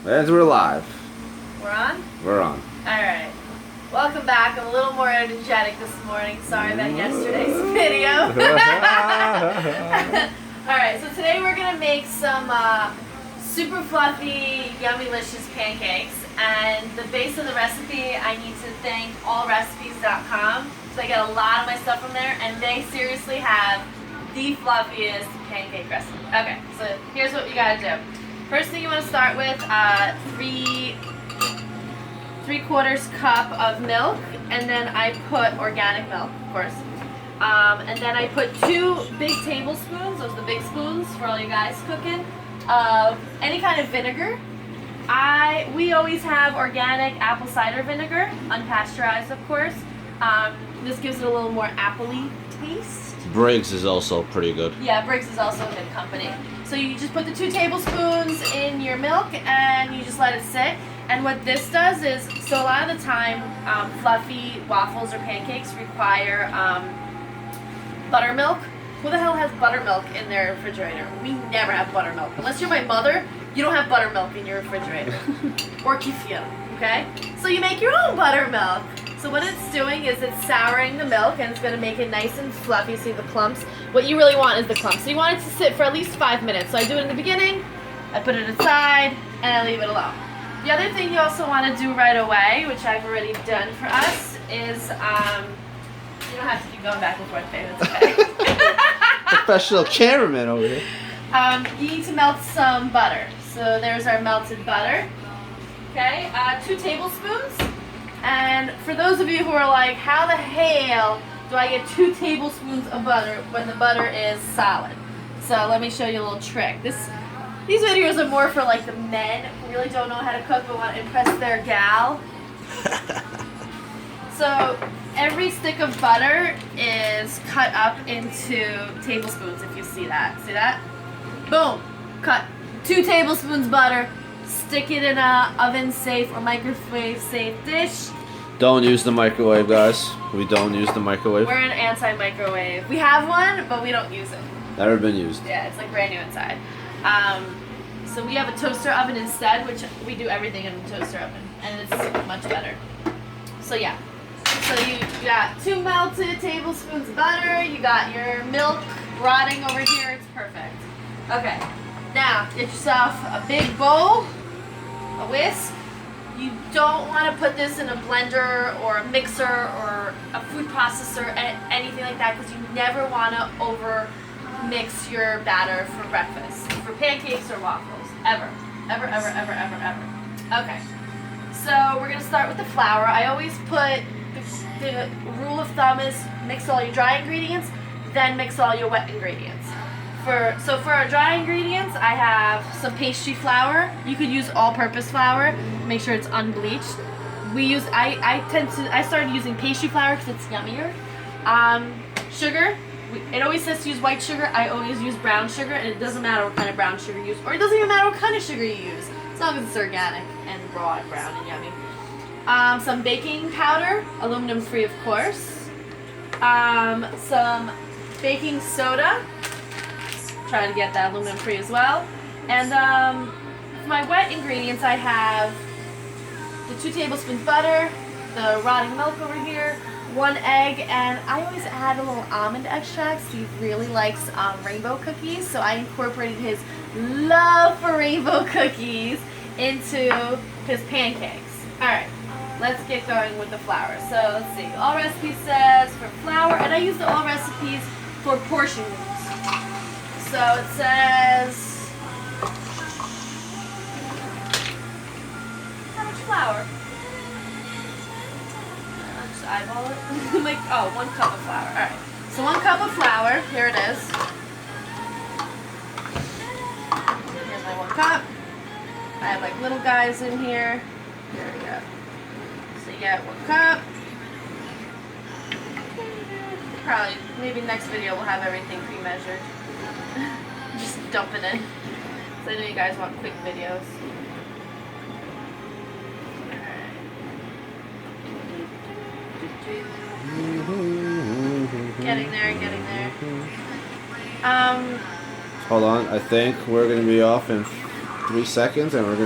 As we're live. We're on? We're on. Alright. Welcome back. I'm a little more energetic this morning. Sorry about yesterday's video. Alright, so today we're going to make some super fluffy, yummy-licious pancakes. And the base of the recipe, I need to thank allrecipes.com. So I get a lot of my stuff from there, and they seriously have the fluffiest pancake recipe. Okay, so here's what you gotta do. First thing you want to start with, 3/4 cup of milk, and then I put organic milk, of course. And then I put 2 big tablespoons, those are the big spoons for all you guys cooking, of any kind of vinegar. We always have organic apple cider vinegar, unpasteurized, of course. This gives it a little more appley taste. Briggs is also pretty good. Yeah, Briggs is also a good company. So you just put the 2 tablespoons in your milk and you just let it sit. And what this does is, so a lot of the time, fluffy waffles or pancakes require buttermilk. Who the hell has buttermilk in their refrigerator? We never have buttermilk. Unless you're my mother, you don't have buttermilk in your refrigerator. Or kefir, okay? So you make your own buttermilk. So what it's doing is it's souring the milk, and it's going to make it nice and fluffy. See the clumps? What you really want is the clumps. So you want it to sit for at least 5 minutes. So I do it in the beginning, I put it aside, and I leave it alone. The other thing you also want to do right away, which I've already done for us, is you don't have to keep going back and forth, babe. It's okay. Professional cameraman over here. You need to melt some butter. So there's our melted butter. Okay, 2 tablespoons. And for those of you who are like, how the hell do I get 2 tablespoons of butter when the butter is solid? So let me show you a little trick. These videos are more for like the men who really don't know how to cook but want to impress their gal. So every stick of butter is cut up into tablespoons, if you see that. See that? Boom! Cut 2 tablespoons butter. Stick it in a oven-safe or microwave-safe dish. Don't use the microwave, guys. We don't use the microwave. We're an anti-microwave. We have one, but we don't use it. Never been used. Yeah, it's like brand new inside. So we have a toaster oven instead, which we do everything in the toaster oven, and it's much better. So yeah. So you got 2 melted tablespoons of butter. You got your milk rotting over here. It's perfect. Okay. Now get yourself a big bowl. A whisk. You don't want to put this in a blender or a mixer or a food processor, anything like that, because you never want to over mix your batter for breakfast, for pancakes or waffles, ever. Ever, ever, ever, ever, ever. Okay, so we're going to start with the flour. I always put, the rule of thumb is mix all your dry ingredients, then mix all your wet ingredients. So for our dry ingredients, I have some pastry flour. You could use all-purpose flour. Make sure it's unbleached. I started using pastry flour because it's yummier. Sugar. It always says to use white sugar. I always use brown sugar, and it doesn't matter what kind of brown sugar you use, or it doesn't even matter what kind of sugar you use, as long as it's organic and raw and brown and yummy. Some baking powder, aluminum-free, of course. Some baking soda. Try to get that aluminum free as well. And for my wet ingredients, I have the 2 tablespoons butter, the rotting milk over here, 1 egg, and I always add a little almond extract. Steve really likes rainbow cookies, so I incorporated his love for rainbow cookies into his pancakes. Alright, let's get going with the flour. So let's see, all recipes says for flour, and I use the all recipes for portion rules. So it says, how much flour? I'll just eyeball it. Like, oh, 1 cup of flour. All right. So 1 cup of flour. Here it is. Here's my 1 cup. I have like little guys in here. There we go. So you get 1 cup. Probably, maybe next video we'll have everything pre-measured. Just dump it in. So I know you guys want quick videos. Getting there, getting there. Hold on, I think we're going to be off in 3 seconds, and we're going